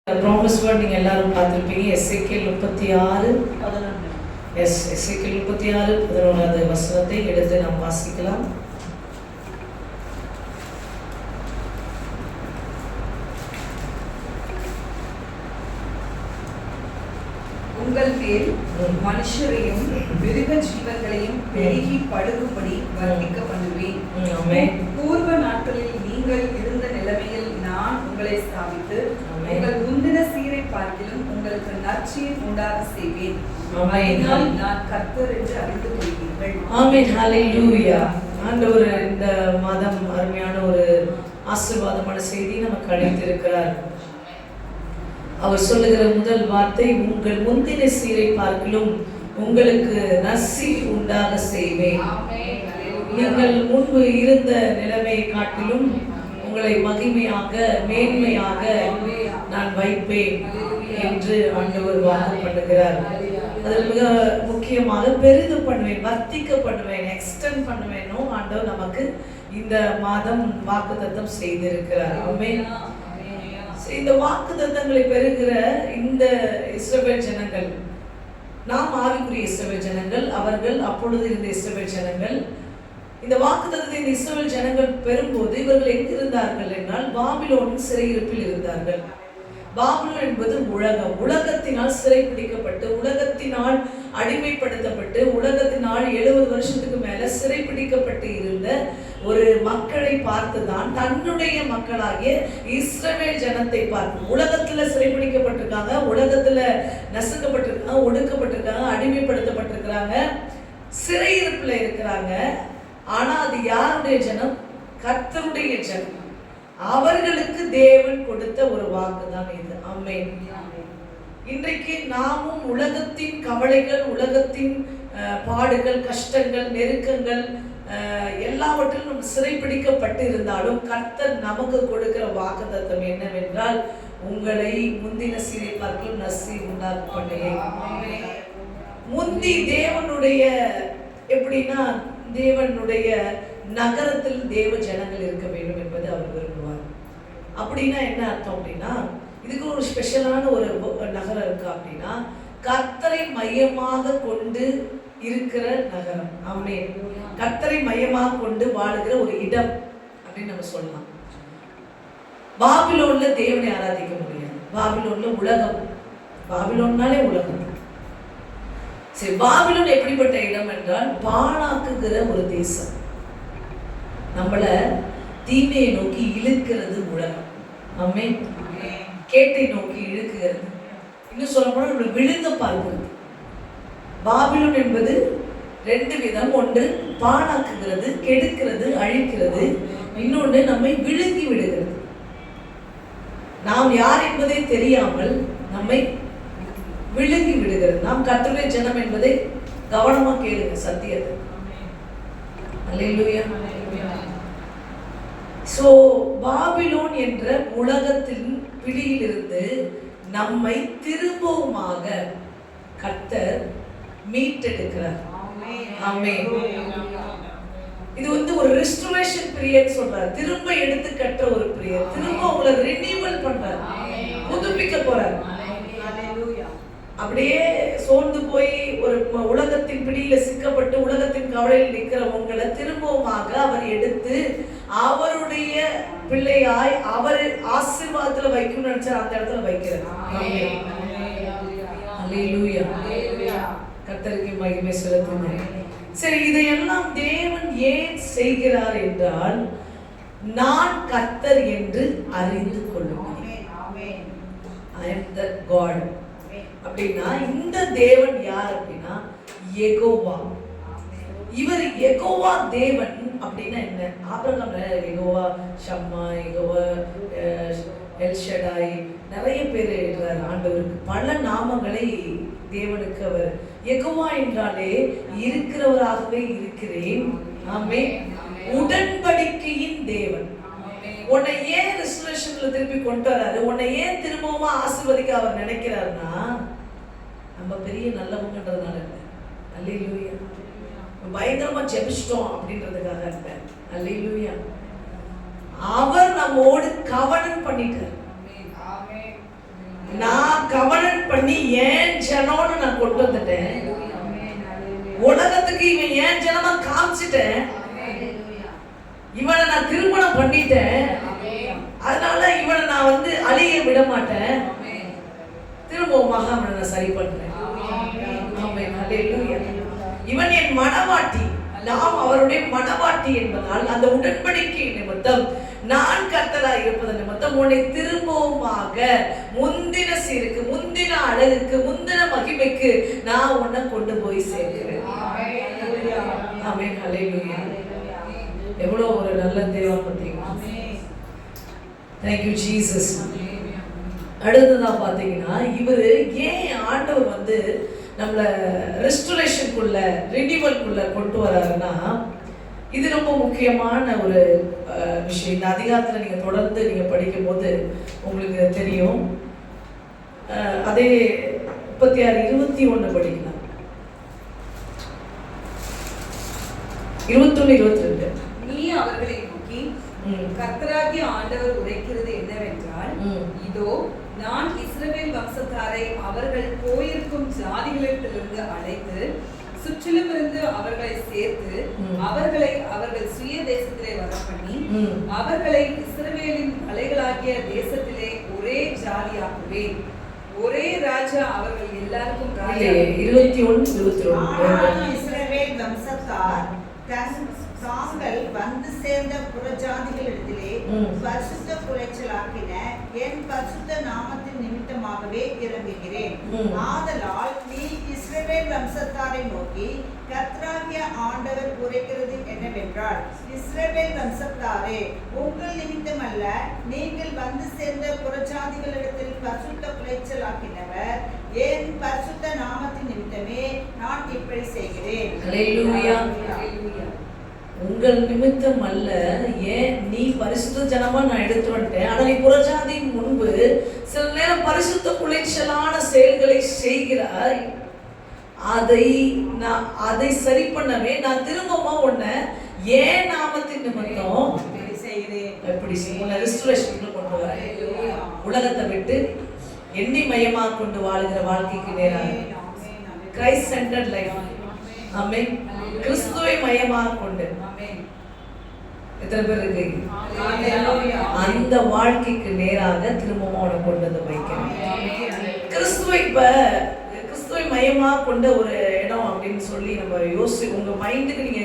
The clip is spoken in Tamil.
ப்ராமிஸ் வேர்ட் நீங்கள் எல்லாரும் பார்த்துருப்பீங்க. எஸ்ஐகேல் 36 எஸ்ஐகேல் 36 11வது வசனத்தை எடுத்து நாம் வாசிக்கலாம். உங்கள் மேல் மனுஷரையும் மிருக ஜீவன்களையும் பெருகி படுகும்படி வர்த்திக்க பண்ணுவேன். பூர்வ நாட்களில் நீங்கள் இருந்த நிலைமையில் நான் உங்களை ஸ்தாபித்து உங்கள் முந்தின சீரை பார்க்கிலும் உங்களுக்கு நற்சீர் உண்டாக செய்வேன். நான் கர்த்தர் என்று அறிந்து கொள்வீர்கள். ஆமென். ஹல்லேலூயா. ஆண்டவர் இந்த மாதம் அருமையான ஒரு ஆசீர்வாதமான செய்தி நமக்கு அளித்திருக்கிறார். அவர் சொல்லுகிற முதல் வார்த்தை, உங்கள் முந்தின சீரை பார்க்கிலும் உங்களுக்கு நற்சீர் உண்டாக செய்வேன். நீங்கள் முன்பு இருந்த நிலைமையை காட்டிலும் உங்களை மகிமையாக மேன்மையாக நான் வைப்பேன் என்று ஆண்டவர் வாக்கு பண்ணுகிறார். அதில் மிக முக்கியமாக பெரிது பண்ணுவேன், வர்த்திக்க பண்ணுவேன், எக்ஸ்டெண்ட் பண்ணுவேனும் ஆண்டவர் நமக்கு இந்த மாதம் வாக்குத்தத்தம் செய்திருக்கிறார். ஆமென். இந்த வாக்குத்தத்தங்களை பெறுகிற இந்த இஸ்ரவேல் ஜனங்கள், நாம் ஆவிக்குரிய இஸ்ரவேல் ஜனங்கள், அவர்கள் அப்பொழுது இருந்த இஸ்ரவேல் ஜனங்கள். இந்த வாக்குத்தத்தத்தை இந்த இஸ்ரவேல் ஜனங்கள் பெறும்போது இவர்கள் எங்கிருந்தார்கள் என்றால் பாபிலோனின் சிறையிருப்பில் இருந்தார்கள். பாபிலோன் என்பது உலகம். உலகத்தினால் சிறைப்பிடிக்கப்பட்டு, உலகத்தினால் அடிமைப்படுத்தப்பட்டு, உலகத்தினால் 70 வருஷத்துக்கு மேல சிறைப்பிடிக்கப்பட்டு இருந்த ஒரு மக்களை பார்த்துதான் தன்னுடைய மக்களாகிய இஸ்ரவேல் ஜனத்தை பார்த்து, உலகத்துல சிறைப்பிடிக்கப்பட்டிருக்காங்க, உலகத்துல நசுக்கப்பட்டிருக்காங்க, ஒடுக்கப்பட்டிருக்காங்க, அடிமைப்படுத்தப்பட்டிருக்கிறாங்க, சிறையிருப்புல இருக்கிறாங்க. ஆனா அது யாருடைய ஜனம்? கர்த்தருடைய ஜனம். அவர்களுக்கு தேவன் கொடுத்த ஒரு வாக்கு தான் இது. ஆமென். இன்றைக்கு நாமும் உலகத்தின் கவலைகள், உலகத்தின் பாடுகள், கஷ்டங்கள், நெருக்கங்கள் எல்லாவற்றிலும் சிறைப்பிடிக்கப்பட்டு இருந்தாலும் கர்த்தர் நமக்கு கொடுக்கிற வாக்குத்தத்தம் என்னவென்றால், உங்களை முந்தின சீரை பார்க்கிலும் நற்சீர் உண்டாக பண்ணுவேன். முந்தி தேவனுடைய எப்படின்னா, தேவனுடைய நகரத்தில் தேவ ஜனங்கள் இருக்க வேண்டும் என்பது அவர் விரும்புவார். அப்படின்னா என்ன அர்த்தம் அப்படின்னா, இதுக்கு ஒரு ஸ்பெஷலான ஒரு நகரம் இருக்கா அப்படின்னா, கர்த்தரை மையமாக கொண்டு இருக்கிற நகரம். ஆமென். கர்த்தரை மையமாக கொண்டு வாழுகிற ஒரு இடம் அப்படின்னு நம்ம சொல்லலாம். பாபிலோன்ல தேவனை ஆராதிக்க முடியாது. பாபிலோன்ல உலகம். பாபிலோன்னாலே உலகம். சரி, பாபிலோன் எப்படிப்பட்ட இடம் என்றால் பாழாக்குகிற ஒரு தேசம். நம்மள தீமையை நோக்கி இழுக்கிறது உலகம். ஆமென். கேட்டை நோக்கி இழுக்குகிறது. இன்னும் சொல்ல போனா நம்மளை விழுங்க பார்க்கிறது. பாபிலோன் என்பது 2 விதம். ஒன்று பாழாக்குகிறது, கெடுக்கிறது, அழிக்கிறது. இன்னொன்று நம்மை விழுங்கி விடுகிறது. நாம் யார் என்பதை தெரியாமல் நம்மை விழுங்கி விடுகிறது. நாம் கர்த்தருடைய ஜனம் என்பதை கவனமா கேளுங்க, சத்தியத்தை. அல்லேலூயா. சோ பாபிலோன் என்ற உலகத்தின் பிடியிலிருந்து நம்மை திரும்பவுமாக கர்த்தர் மீட்டெடுக்கிறார். ஆமென். இது ஒரு ரெஸ்டோரேஷன் பீரியட் சொல்றார். திரும்ப எடுத்து கட்ட ஒரு பீரியட். திரும்ப உங்களை ரினியூவல் பண்றார், புதுப்பிக்க போறார். அப்படியே சோர்ந்து போய் ஒரு உலகத்தின் பிடியில சிக்கப்பட்டு உலகத்தின் கவலையில் நிற்கிற உங்களை திரும்பவுமாக அவர் எடுத்து அவருடைய பிள்ளையாய் அவர் ஆசீர்வாதத்துல வைக்கணும்னு நினைச்சா அந்த இடத்துல வைக்கிறார். அல்லேலூயா. கர்த்தருக்கு மகிமை செலுத்துங்க. சரி, இதையெல்லாம் தேவன் ஏன் செய்கிறார் என்றால், நான் கர்த்தர் என்று அறிந்து கொள்ளுங்கள். I am the God. அப்படின்னா இந்த தேவன் யார் அப்படின்னா யெகோவா. இவர் யெகோவா தேவன் அப்படின்னா என்ன? ஆபிரகாம் யெகோவா ஷம்மா, யெகோவா எல்ஷடாய், நிறைய பேர் எழுதுறார் ஆண்டவருக்கு. பல நாமங்களை தேவனுக்கு அவர். யெகோவா என்றாலே இருக்கிறவராகவே இருக்கிறேன். ஆமென். உடன்படிக்கையின் தேவன். உன்னை ஏன் ரெஸ்டோரேஷன்ல திருப்பி கொண்டு வராரு, உன்னை ஏன் திரும்பவும் ஆசீர்வதிக்க அவர் நினைக்கிறாருன்னா, நம்ம பெரிய நல்லவங்கன்றதுனால இல்லை. அல்லேலூயா. பயங்கரமா ஜெபிச்சிட்டோம் அப்படின்றதுக்காக இல்லை. அல்லேலூயா. அவர் நம்மோடு கவனம் பண்ணிட்டார். பண்ணி ஏன் ஜனம்னு நான் கொண்டு வந்துட்டேன். உலகத்துக்கு இவன் ஏன் ஜனமா காமிச்சிட்டேன். இவனை நான் திருமணம் பண்ணிட்டேன். அதனால இவனை நான் வந்து அழிய விட மாட்டேன். திரும்பவுமாக அவனை நான் சரி பண்றேன். இவன் என் மனவாட்டி, நாம் அவருடைய மனவாட்டி என்பதால் அந்த உடன்படிக்கை நிமித்தம் நான் கர்த்தராய் இருப்பது நிமித்தம் உன்னை திரும்பவுமாக முந்தின சீருக்கு, முந்தின அழகுக்கு, முந்தின மகிமைக்கு நான் உன்னை கொண்டு போய் சேர்க்கிறேன். ஆமென். ஹல்லேலூயா. எவ்வளவு ஒரு நல்ல தேவன் பார்த்தீங்களா. Thank you Jesus. அடுத்ததா பாத்தீங்கன்னா இவரு ஏன் ஆண்டவர் வந்து நம்மள ரெஸ்டோரேஷனுக்குள்ள, ரினிவல்குள்ள கொண்டு வராருன்னா, இது ரொம்ப முக்கியமான ஒரு விஷயம். இந்த அதிகாரத்துல நீங்க தொடர்ந்து நீங்க படிக்கும் போது உங்களுக்கு தெரியும். அதே 36:21 படிக்கலாம். 21-22. நீ அவர்களை நோக்கி, கர்த்தராகிய ஆண்டவர் உரைக்கிறது என்னவென்றால், இதோ நான் இஸ்ரவேல் வம்சத்தாரை அவர்கள் போயிருக்கும் ஜாதிகளிடத்திலிருந்து அழைத்து சுற்றிலும் இருந்து அவர்களை சேர்த்து அவர்களை அவர்கள் சுய தேசத்திலே வரப்பண்ணி அவர்களை இஸ்ரவேலின் மலைகளாகிய தேசத்திலே ஒரே ஜாதியாக்குவேன். ஒரே ராஜா அவர்கள் எல்லாருக்கும் ராஜா. 21-22. இஸ்ரவேல் வம்சத்தார் தாங்கள் வந்து சேர்ந்த புறஜாதிகளிடத்திலே பரிசுத்த குலைச்சலாக்கின என் பரிசுத்த நாமத்தின் நிமித்தமாகவே இறங்குகிறேன். ஆதலால் நீ இஸ்ரவேல் வம்சத்தாரை நோக்கி, கர்த்தராகிய ஆண்டவர் உரைக்கிறது என்னவென்றால், இஸ்ரவேல் வம்சத்தாரே, உங்கள் நிமித்தம் அல்ல, நீங்கள் வந்து சேர்ந்த புறஜாதிகளிடத்தில் பரிசுத்த குலைச்சலாக்கினவர் என் பரிசுத்த நாமத்தின் நிமித்தமே நான் இப்படி செய்கிறேன். ஹல்லேலூயா. உங்கள் நிமித்தம் அல்ல, ஏன் நீ பரிசுத்த ஜனமா நான் எடுத்து வந்துட்டேன். ஆனா நீ புறஜாதியின் முன்பு சில நேரம் பரிசுத்த குலைச்சலான செயல்களை செய்கிறாய். அதை சரி பண்ணவே நான் திரும்பவும் உன்னை ஏன் நாமத்தின் நிமித்தம் எப்படி உன்னை ரெஸ்டோரேஷனுக்கு கொண்டு வரேன். உலகத்தை விட்டு எண்ணி மையமா கொண்டு வாழுகிற வாழ்க்கைக்கு நேராக கிரைஸ்ட் சென்டர்ட் லைஃப். ஆமென். கிறிஸ்துவை மையமாக கொண்டு எத்தனை பேர் இருக்கீங்க? அந்த வாழ்க்கைக்கு நேராக திரும்பவும் அவனை கொண்டு வந்து வைக்கிறேன். கிறிஸ்துவை மையமாக கொண்ட ஒரு இடம் அப்படின்னு சொல்லி நம்ம உங்க மைண்டுக்கு நீங்க